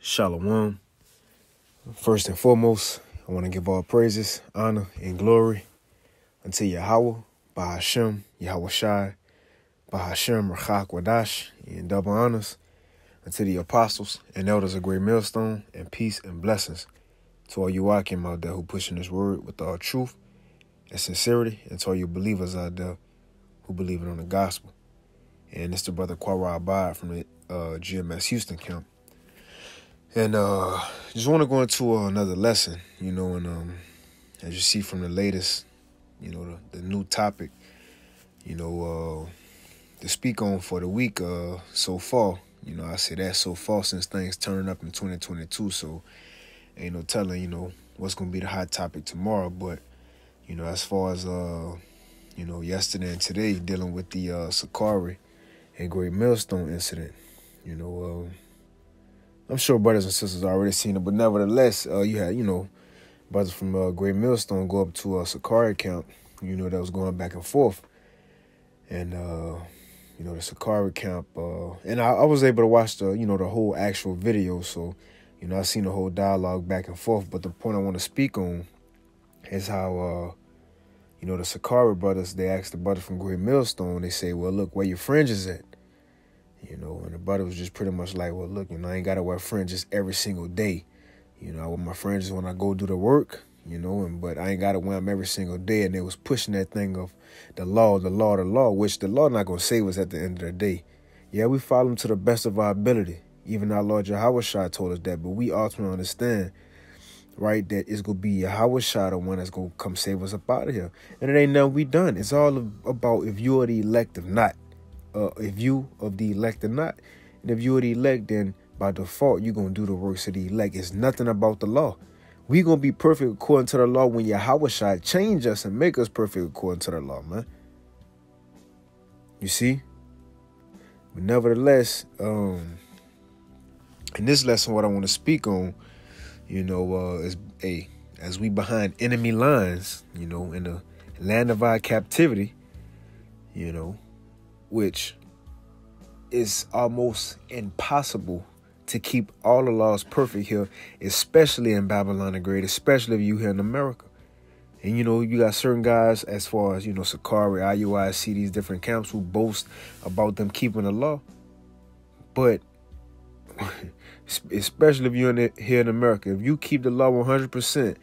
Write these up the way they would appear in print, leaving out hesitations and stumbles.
Shalom. First and foremost, I want to give all praises, honor, and glory unto Yahweh, Bahashem, Yahweh Shai, Bahashem, Rachak Wadash, and double honors unto the apostles and elders of Great Millstone, and peace and blessings to all you Akim out there who pushing this word with all truth and sincerity, and to all you believers out there who believe it on the gospel. And it's the brother Kwara Abad from the GMS Houston camp. And just want to go into another lesson, and as you see from the latest, the new topic, to speak on for the week so far. I say that so far since things turning up in 2022, so ain't no telling, what's going to be the hot topic tomorrow. But, as far as, yesterday and today, dealing with the Sakari and Great Millstone incident, I'm sure brothers and sisters already seen it, but nevertheless, you had, brothers from Great Millstone go up to a Sakari camp, that was going back and forth. And, the Sakari camp, and I was able to watch the whole actual video. So, I seen the whole dialogue back and forth. But the point I want to speak on is how, the Sakari brothers, they asked the brother from Great Millstone, they say, well, look, where your fringes at? And the brother was just pretty much like, well, look, I ain't got to wear fringes every single day. I wear my fringes when I go do the work, but I ain't got to wear them every single day. And they was pushing that thing of the law, which the law not going to save us at the end of the day. Yeah, we follow them to the best of our ability. Even our Lord Yahweh Shai told us that, but we ultimately understand, right, that it's going to be Yahweh Shai, the one that's going to come save us up out of here. And it ain't nothing we done. It's all about if you are the elect or not. If you of the elect or not. And if you are the elect, then by default, you're going to do the works of the elect. It's nothing about the law. We're going to be perfect according to the law when Yahweh Shai change us and make us perfect according to the law, man. You see? But nevertheless, in this lesson, what I want to speak on, is as we behind enemy lines, in the land of our captivity, which is almost impossible to keep all the laws perfect here, especially in Babylon the Great, especially if you here in America. And, you got certain guys as far as, Sakari, IUIC, these different camps who boast about them keeping the law. But especially if you're here in America, if you keep the law 100%,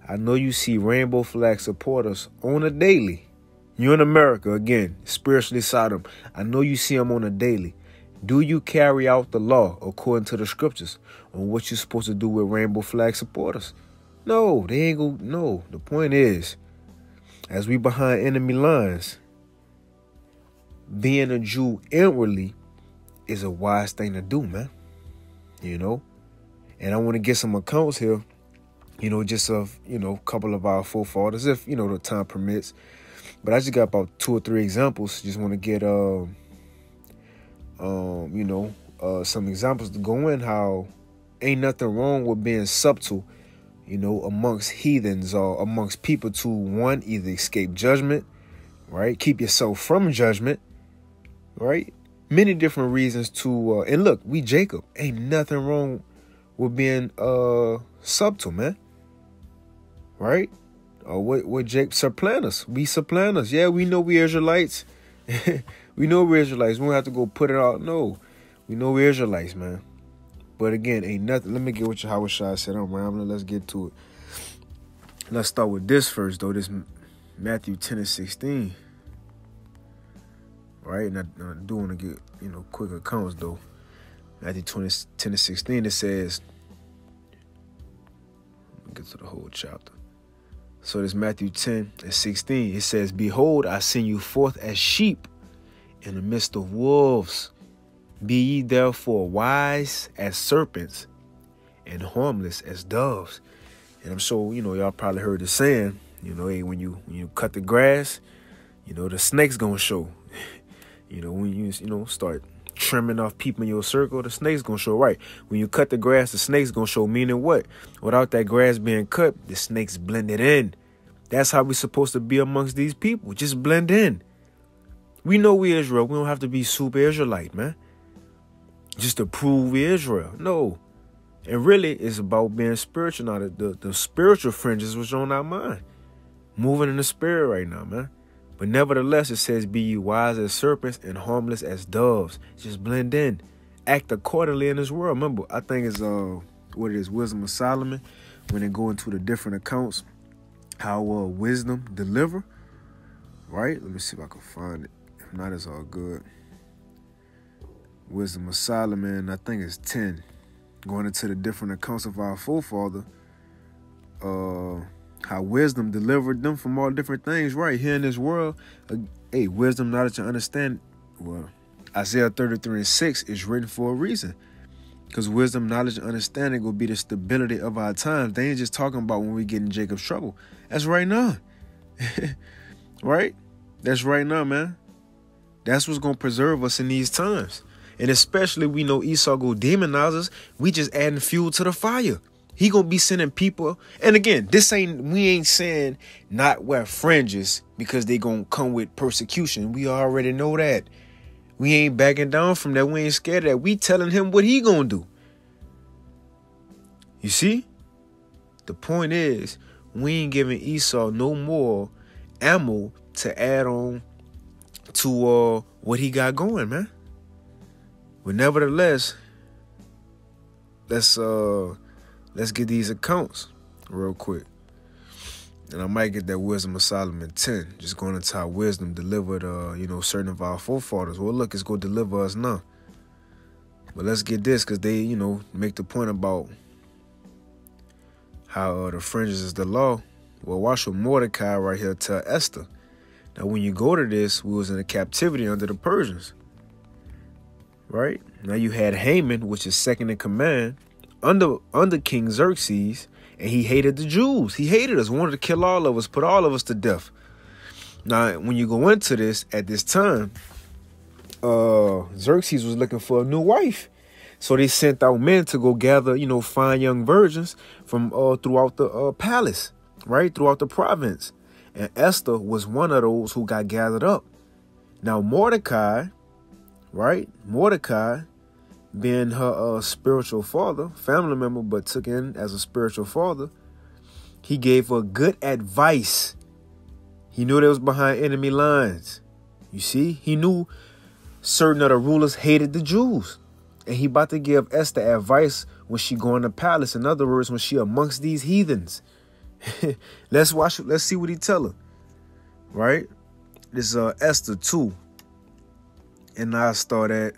I know you see rainbow flag supporters on a daily. You're in America, again, spiritually Sodom. I know you see them on a daily. Do you carry out the law according to the scriptures on what you're supposed to do with rainbow flag supporters? No, they ain't go. No, the point is, as we behind enemy lines, being a Jew inwardly is a wise thing to do, man. And I want to get some accounts here, just of, a couple of our forefathers, if, the time permits. But I just got about 2 or 3 examples. Just want to get, some examples to go in how ain't nothing wrong with being subtle, amongst heathens or amongst people to, one, either escape judgment, right? Keep yourself from judgment, right? Many different reasons to, and look, we Jacob, ain't nothing wrong with being subtle, man, right? What Jacob supplant us. We supplant us. Yeah, we know we Israelites. We know we're Israelites. We don't have to go put it out. No, we know we're Israelites, man. But again, ain't nothing. Let me get what Yahweh Shai said. I'm rambling. Let's get to it. Let's start with this first, though. This Matthew 10:16. Right? And I do want to get, quick accounts, though. Matthew 10:16, it says, let me get to the whole chapter. So this Matthew 10:16, it says, behold, I send you forth as sheep in the midst of wolves. Be ye therefore wise as serpents and harmless as doves. And I'm sure, y'all probably heard the saying, hey, when you cut the grass, the snake's going to show. When you, start trimming off people in your circle, the snake's going to show, right? When you cut the grass, the snake's going to show, meaning what? Without that grass being cut, the snake's blended in. That's how we're supposed to be amongst these people. Just blend in. We know we Israel. We don't have to be super Israelite, man. Just to prove we Israel. No. And really, it's about being spiritual now. The spiritual fringes was on our mind. Moving in the spirit right now, man. But nevertheless, it says, be ye wise as serpents and harmless as doves. Just blend in. Act accordingly in this world. Remember, I think it's what it is, Wisdom of Solomon, when they go into the different accounts, how wisdom deliver. Right? Let me see if I can find it. If not, it's all good. Wisdom of Solomon, I think it's 10. Going into the different accounts of our forefather, how wisdom delivered them from all different things right here in this world. Wisdom, knowledge, and understand. Well, Isaiah 33:6 is written for a reason. Because wisdom, knowledge, and understanding will be the stability of our times. They ain't just talking about when we get in Jacob's trouble. That's right now. Right? That's right now, man. That's what's going to preserve us in these times. And especially we know Esau go demonize us. We just adding fuel to the fire. He gonna be sending people. And again, we ain't saying not wear fringes because they gonna come with persecution. We already know that. We ain't backing down from that. We ain't scared of that. We telling him what he gonna do. You see? The point is, we ain't giving Esau no more ammo to add on to what he got going, man. But nevertheless, let's get these accounts real quick. And I might get that Wisdom of Solomon 10, just going into how wisdom delivered, certain of our forefathers. Well, look, it's going to deliver us now. But let's get this, because they, make the point about how the fringes is the law. Well, watch what Mordecai right here tell Esther. Now, when you go to this, we was in a captivity under the Persians. Right? Now you had Haman, which is second in command, under King Xerxes, and he hated the Jews. He hated us, wanted to kill all of us, put all of us to death. Now, when you go into this, at this time, Xerxes was looking for a new wife. So they sent out men to go gather, fine young virgins from throughout the palace, right? Throughout the province. And Esther was one of those who got gathered up. Now, Mordecai, right? Mordecai, being her spiritual father, family member, but took in as a spiritual father, he gave her good advice. He knew they was behind enemy lines. You see, he knew certain of the rulers hated the Jews. And he about to give Esther advice when she go in the palace. In other words, when she amongst these heathens. Let's see what he tell her. Right? This is Esther 2. And I start at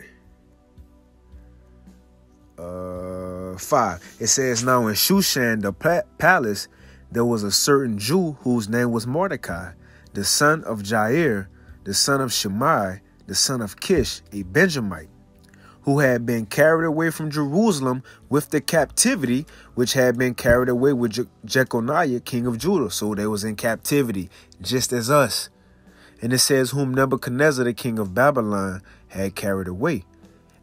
5. It says, now in Shushan, the palace, there was a certain Jew whose name was Mordecai, the son of Jair, the son of Shimei, the son of Kish, a Benjamite, who had been carried away from Jerusalem with the captivity, which had been carried away with Jeconiah, king of Judah. So they was in captivity, just as us. And it says, whom Nebuchadnezzar, the king of Babylon, had carried away.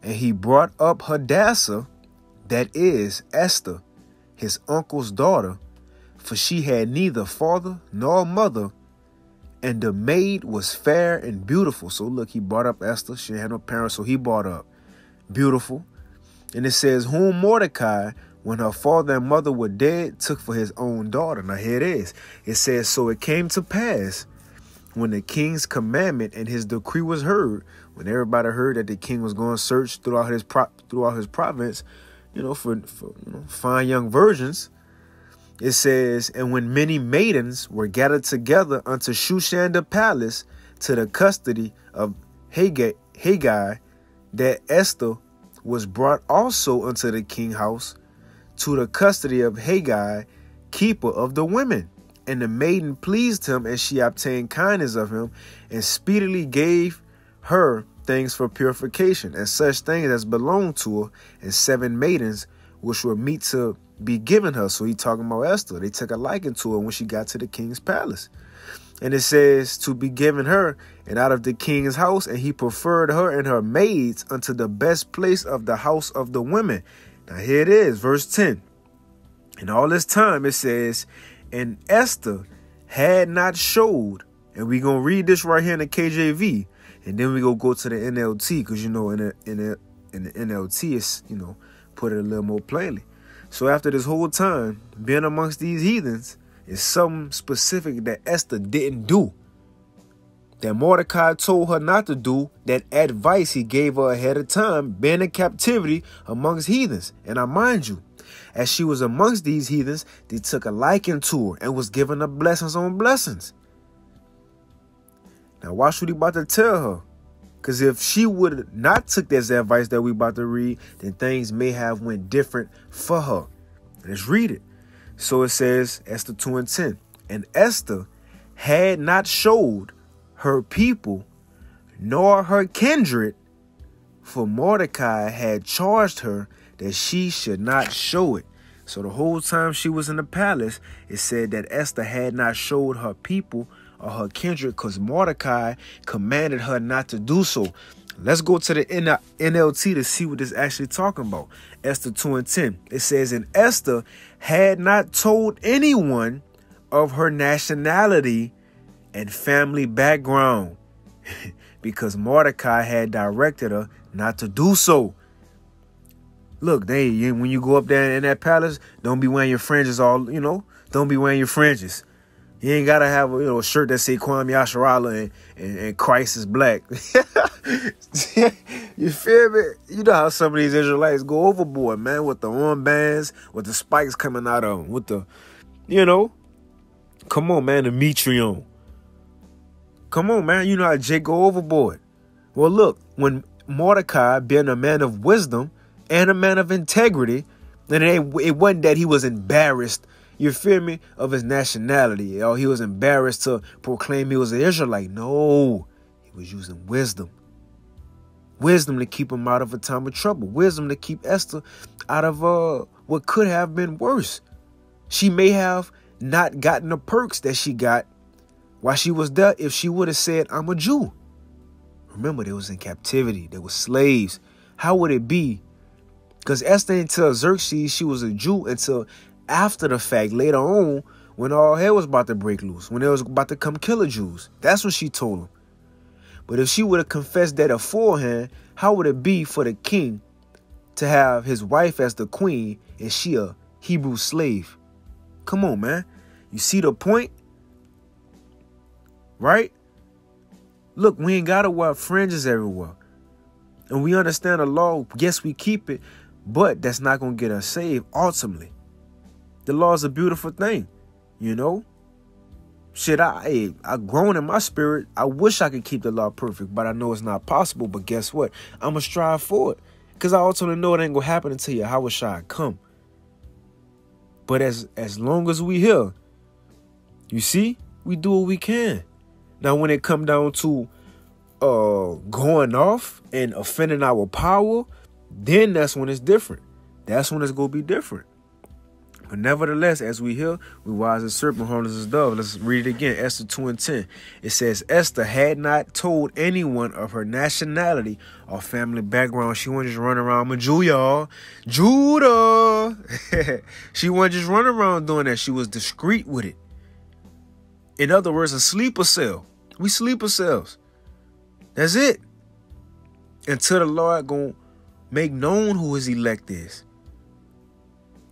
And he brought up Hadassah, that is Esther, his uncle's daughter, for she had neither father nor mother, and the maid was fair and beautiful. So look, he brought up Esther. She had no parents, so he brought up beautiful. And it says, whom Mordecai, when her father and mother were dead, took for his own daughter. Now here it is. It says, so it came to pass, when the king's commandment and his decree was heard, when everybody heard that the king was going to search throughout his province, for fine young virgins, it says, and when many maidens were gathered together unto Shushan the palace to the custody of Haggai, that Esther was brought also unto the king house to the custody of Haggai, keeper of the women. And the maiden pleased him, and she obtained kindness of him, and speedily gave her things for purification, and such things as belonged to her, and 7 maidens which were meet to be given her. So he talking about Esther. They took a liking to her when she got to the king's palace. And it says, to be given her, and out of the king's house, and he preferred her and her maids unto the best place of the house of the women. Now here it is, verse 10. And all this time it says, and Esther had not showed, and we're going to read this right here in the KJV, and then we're going to go to the NLT, because, in the NLT, it's, put it a little more plainly. So after this whole time, being amongst these heathens is something specific that Esther didn't do, that Mordecai told her not to do, that advice he gave her ahead of time, being in captivity amongst heathens. And I mind you, as she was amongst these heathens, they took a liking to her and was giving her blessings on blessings. Now watch what he about to tell her. Because if she would not took this advice that we about to read, then things may have went different for her. Let's read it. So it says, Esther 2:10. And Esther had not showed her people nor her kindred, for Mordecai had charged her that she should not show it. So the whole time she was in the palace, it said that Esther had not showed her people or her kindred because Mordecai commanded her not to do so. Let's go to the NLT to see what this actually talking about. Esther 2:10. It says, and Esther had not told anyone of her nationality and family background because Mordecai had directed her not to do so. Look, when you go up there in that palace, don't be wearing your fringes all, don't be wearing your fringes. You ain't got to have a shirt that say Kwame Asharala and Christ is black. You feel me? You know how some of these Israelites go overboard, man, with the armbands, with the spikes coming out of them, with the, come on, man, the Metreon. Come on, man, you know how Jake go overboard. Well, look, when Mordecai, being a man of wisdom and a man of integrity, and it wasn't that he was embarrassed, you feel me, of his nationality, or he was embarrassed to proclaim he was an Israelite. No, he was using wisdom. Wisdom to keep him out of a time of trouble. Wisdom to keep Esther out of what could have been worse. She may have not gotten the perks that she got while she was there if she would have said, I'm a Jew. Remember, they was in captivity. They were slaves. How would it be? Because Esther didn't tell Xerxes she was a Jew until after the fact, later on, when all hell was about to break loose, when they was about to come kill the Jews. That's what she told him. But if she would have confessed that beforehand, how would it be for the king to have his wife as the queen and she a Hebrew slave? Come on, man. You see the point? Right? Look, we ain't got to wear fringes everywhere. And we understand the law. Yes, we keep it, but that's not going to get us saved ultimately. The law is a beautiful thing, Shit, I grown in my spirit. I wish I could keep the law perfect, but I know it's not possible. But guess what? I'm going to strive for it because I ultimately know it ain't going to happen until Yahweh Shai come. But as long as we here, you see, we do what we can. Now, when it come down to going off and offending our power, then that's when it's different. That's when it's going to be different. But nevertheless, as we hear, we wise as serpent, harmless as dove. Let's read it again. Esther 2:10. It says, Esther had not told anyone of her nationality or family background. She wasn't just running around, I'm a Jew, y'all. Judah. She wasn't just running around doing that. She was discreet with it. In other words, a sleeper cell. We sleeper cells. That's it. Until the Lord gonna make known who his elect is.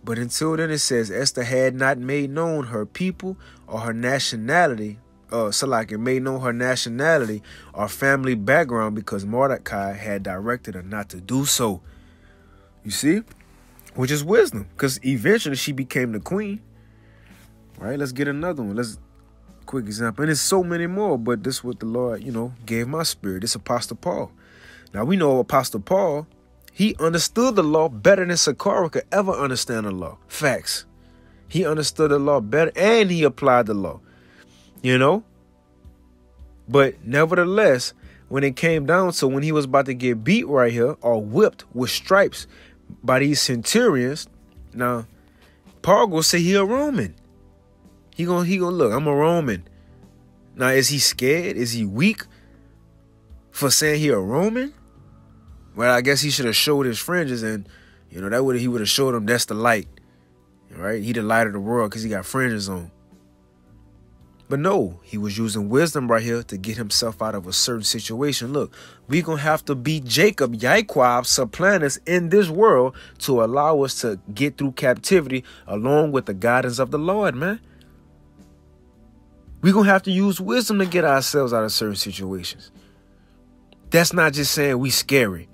But until then, it says Esther had not made known her people or her nationality, made known her nationality or family background because Mordecai had directed her not to do so. You see? Which is wisdom, because eventually she became the queen. Right? Let's get another one. Quick example. And there's so many more, but this is what the Lord, gave my spirit. It's Apostle Paul. Now, we know Apostle Paul, he understood the law better than Sakara could ever understand the law. Facts. He understood the law better and he applied the law. But nevertheless, when it came down to when he was about to get beat right here or whipped with stripes by these centurions, now, Paul gonna say he a Roman. He gonna look, I'm a Roman. Now, is he scared? Is he weak for saying he a Roman? Well, I guess he should have showed his fringes and, he would have showed them that's the light, right? He the light of the world because he got fringes on. But no, he was using wisdom right here to get himself out of a certain situation. Look, we're going to have to be Jacob, Yaquab, supplanters in this world to allow us to get through captivity along with the guidance of the Lord, man. We're going to have to use wisdom to get ourselves out of certain situations. That's not just saying we scary.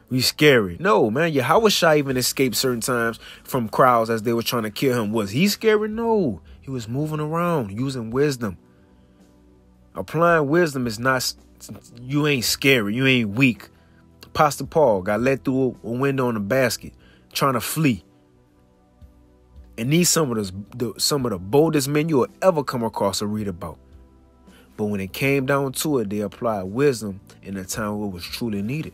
We scary. No, man. Yahushua even escaped certain times from crowds as they were trying to kill him. Was he scary? No. He was moving around using wisdom. Applying wisdom is not, you ain't scary. You ain't weak. Apostle Paul got let through a window in a basket trying to flee. And these some of the boldest men you will ever come across or read about. But when it came down to it, they applied wisdom in a time where it was truly needed.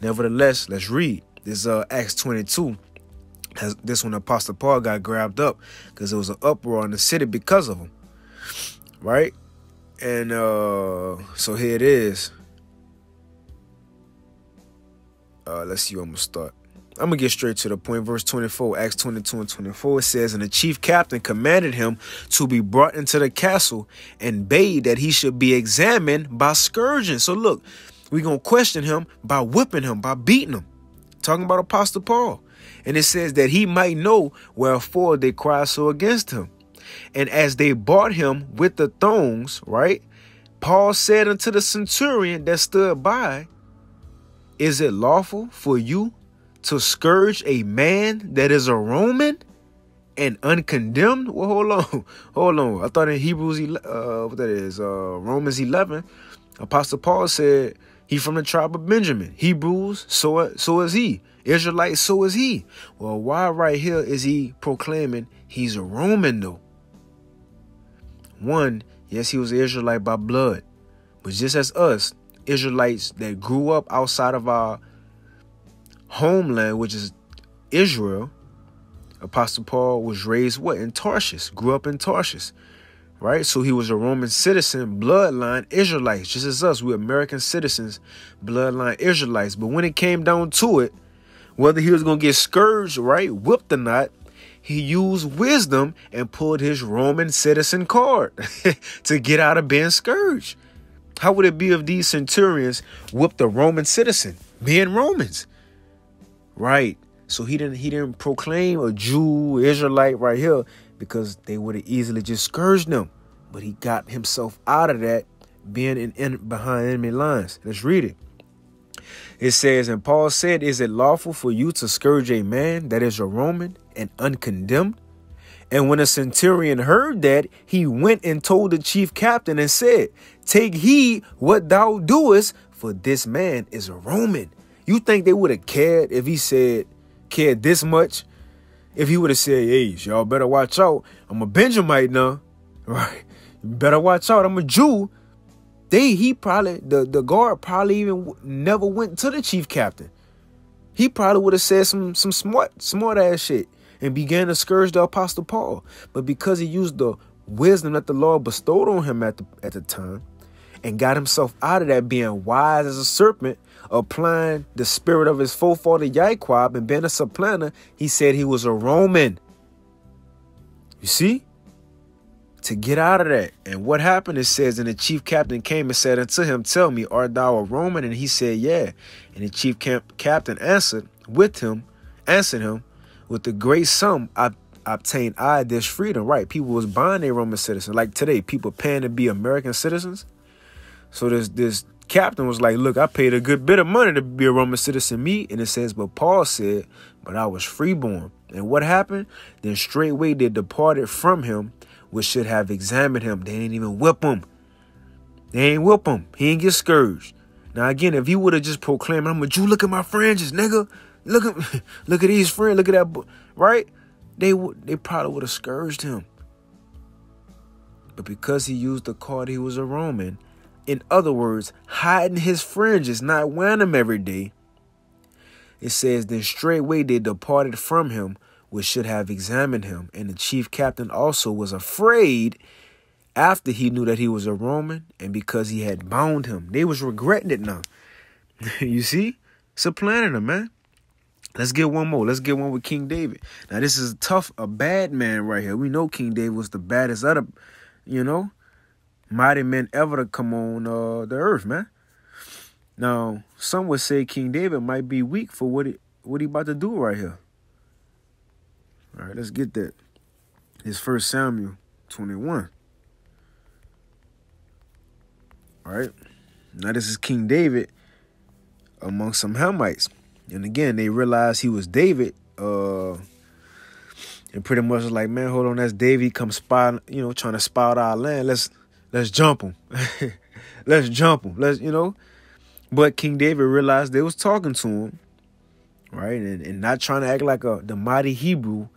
Nevertheless, let's read. This Acts 22. This one, Apostle Paul got grabbed up because there was an uproar in the city because of him. Right? And so here it is. Let's see where I'm going to start. I'm going to get straight to the point. Verse 24, Acts 22 and 24, it says, and the chief captain commanded him to be brought into the castle and bade that he should be examined by scourging. So look, we're going to question him by whipping him, by beating him. Talking about Apostle Paul. And it says that he might know wherefore they cry so against him. And as they brought him with the thongs, right, Paul said unto the centurion that stood by, is it lawful for you to scourge a man that is a Roman and uncondemned? Well, hold on. I thought in Hebrews, Romans 11, Apostle Paul said he from the tribe of Benjamin. Hebrews, so is he. Israelite, so is he. Well, why right here is he proclaiming he's a Roman though? One, yes, he was an Israelite by blood, but just as us, Israelites that grew up outside of our homeland, which is Israel, Apostle Paul was raised what? In Tarshish, grew up in Tarshish, right? So he was a Roman citizen, bloodline Israelites, just as us. We're American citizens, bloodline Israelites. But when it came down to it, whether he was going to get scourged, right, whipped or not, he used wisdom and pulled his Roman citizen card to get out of being scourged. How would it be if these centurions whipped a Roman citizen, being Romans? Right. So he didn't proclaim a Jew, Israelite right here because they would have easily just scourged them. But he got himself out of that being behind enemy lines. Let's read it. It says, and Paul said, is it lawful for you to scourge a man that is a Roman and uncondemned? And when a centurion heard that, he went and told the chief captain and said, take heed what thou doest, for this man is a Roman. You think they would have cared if he cared this much? If he would have said, hey, y'all better watch out. I'm a Benjamite now. Right? You better watch out. I'm a Jew. The guard probably even never went to the chief captain. He probably would have said some smart ass shit and began to scourge the Apostle Paul. But because he used the wisdom that the Lord bestowed on him at the time and got himself out of that, being wise as a serpent, applying the spirit of his forefather Yaquab and being a supplanter, he said he was a Roman. You see? To get out of that. And what happened, it says, and the chief captain came and said unto him, tell me, art thou a Roman? And he said, yeah. And the chief captain answered him with the great sum I obtained this freedom. Right. People was buying a Roman citizen. Like today, people paying to be American citizens. So this captain was like, look, I paid a good bit of money to be a Roman citizen, me. And it says, but Paul said, but I was freeborn. And what happened? Then straightway they departed from him, which should have examined him. They ain't even whip him. They ain't whip him. He ain't get scourged. Now, again, if he would have just proclaimed, I'm a Jew, look at my fringes, nigga. Look at these fringes. Look at that. Right? They probably would have scourged him. But because he used the card, he was a Roman. In other words, hiding his fringes, not wearing them every day. It says, then straightway they departed from him, which should have examined him. And the chief captain also was afraid after he knew that he was a Roman and because he had bound him. They was regretting it now. You see? Supplanting him, man. Let's get one more. Let's get one with King David. Now, this is a bad man right here. We know King David was the baddest of you know, mighty men ever to come on the earth, man. Now, some would say King David might be weak for what he about to do right here. All right, let's get that. It's 1 Samuel 21. All right. Now, this is King David among some Hamites. And again, they realized he was David. And pretty much was like, man, hold on, that's David. He come spy, trying to spy out our land. Let's jump him. Let's jump him. But King David realized they was talking to him, right? And not trying to act like the mighty Hebrew,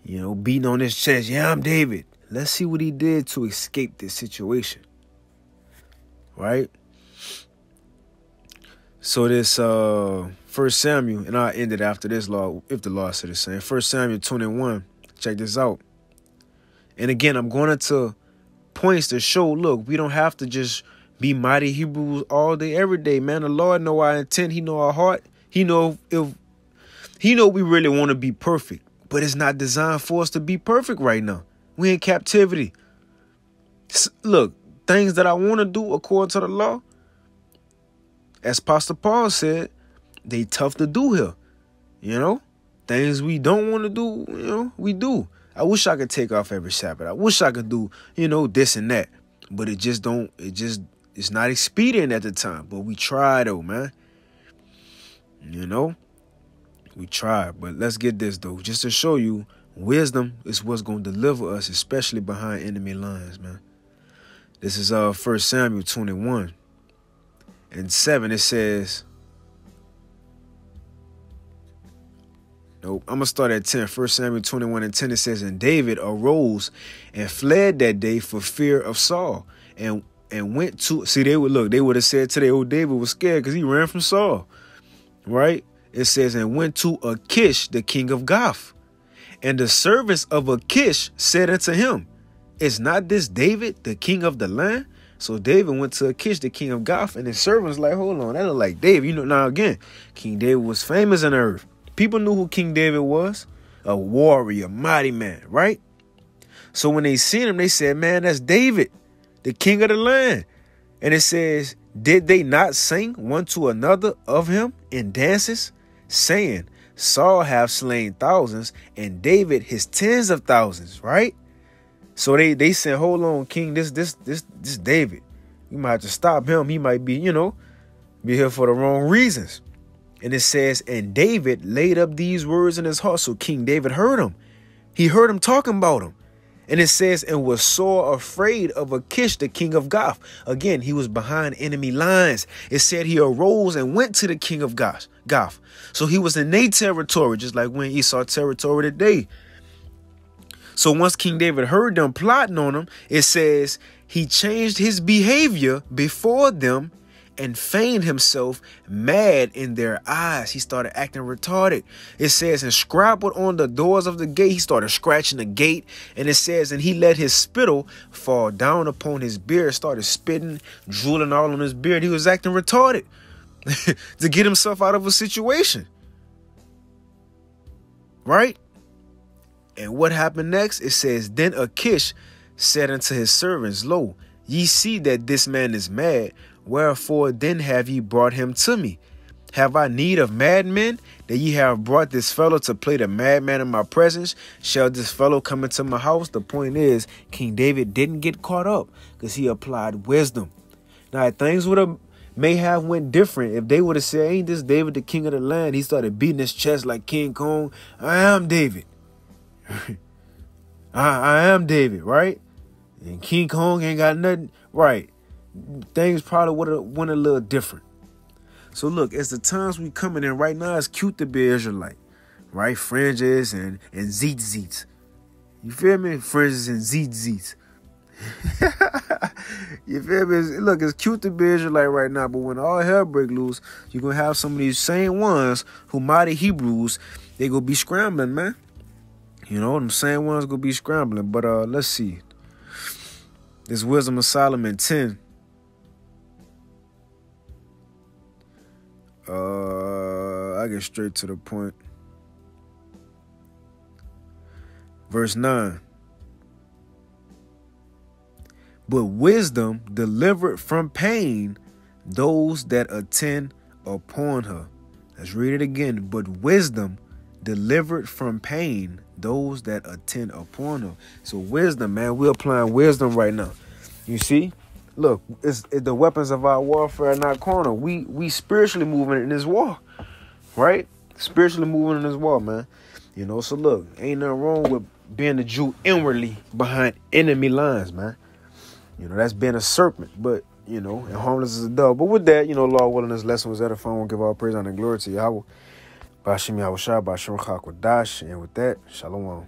beating on his chest. Yeah, I'm David. Let's see what he did to escape this situation, right? So this 1 Samuel, and I'll end it after this law, if the law said the same. 1 Samuel 21, check this out. And again, I'm going into points to show, look, we don't have to just be mighty Hebrews all day, every day, man. The Lord know our intent. He know our heart. He know we really want to be perfect, but it's not designed for us to be perfect right now. We in captivity. Look, things that I want to do according to the law, as Pastor Paul said, they tough to do here. Things we don't want to do, we do. I wish I could take off every Sabbath. I wish I could do, this and that. But it's not expedient at the time. But we try though, man. We try. But let's get this though. Just to show you, wisdom is what's going to deliver us, especially behind enemy lines, man. This is 1 Samuel 21 and 7. It says, nope, I'm going to start at 10. 1 Samuel 21 and 10, it says, and David arose and fled that day for fear of Saul and went to, they would have said today, oh, David was scared because he ran from Saul, right? It says, and went to Achish, the king of Gath. And the servants of Achish said unto him, is not this David, the king of the land? So David went to Achish, the king of Gath, and his servants like, hold on, that look like David. Now again, King David was famous on earth. People knew who King David was, a warrior, mighty man, right? So when they seen him, they said, man, that's David, the king of the land. And it says, did they not sing one to another of him in dances, saying, Saul have slain thousands, and David his tens of thousands, right? So they said, hold on, King, this David. You might have to stop him. He might be, be here for the wrong reasons. And it says, and David laid up these words in his heart. So King David heard him. He heard him talking about him. And it says, and was sore afraid of Achish, the king of Gath. Again, he was behind enemy lines. It said he arose and went to the king of Gath. So he was in their territory, just like when Esau territory today. So once King David heard them plotting on him, it says he changed his behavior before them and feigned himself mad in their eyes. He started acting retarded. It says, and scrabbled on the doors of the gate. He started scratching the gate. And it says, and he let his spittle fall down upon his beard, started spitting, drooling all on his beard. He was acting retarded to get himself out of a situation. Right? And what happened next? It says, then Achish said unto his servants, lo, ye see that this man is mad. Wherefore then have ye brought him to me? Have I need of madmen, that ye have brought this fellow to play the madman in my presence? Shall this fellow come into my house? The point is, King David didn't get caught up because he applied wisdom. Now, things may have went different if they would have said, ain't this David the king of the land? He started beating his chest like King Kong. I am David. I am David, right? And King Kong ain't got nothing, right? Things probably would have went a little different. So look, as the times we coming in right now, it's cute to be Israelite, right? Fringes and zeets. You feel me? Fringes and zeets. You feel me? Look, it's cute to be Israelite right now, but when all hell break loose, you're going to have some of these same ones who mighty Hebrews, they going to be scrambling, man. Them same ones going to be scrambling. But let's see. This Wisdom of Solomon 10. I get straight to the point. Verse 9. but wisdom delivered from pain those that attend upon her. Let's read it again. But wisdom delivered from pain those that attend upon her. So wisdom, man, we're applying wisdom right now. You see? Look, it's the weapons of our warfare are not carnal. We spiritually moving in this war, right? Spiritually moving in this war, man. You know, so look, ain't nothing wrong with being a Jew inwardly behind enemy lines, man. You know, that's being a serpent, but, you know, and harmless as a dove. But with that, you know, Lord willing, this lesson was edifying. I want to give all praise, honor, and glory to Yahweh. Bashim Yahweh Shah, Bashim Chakwadash. And with that, Shalom.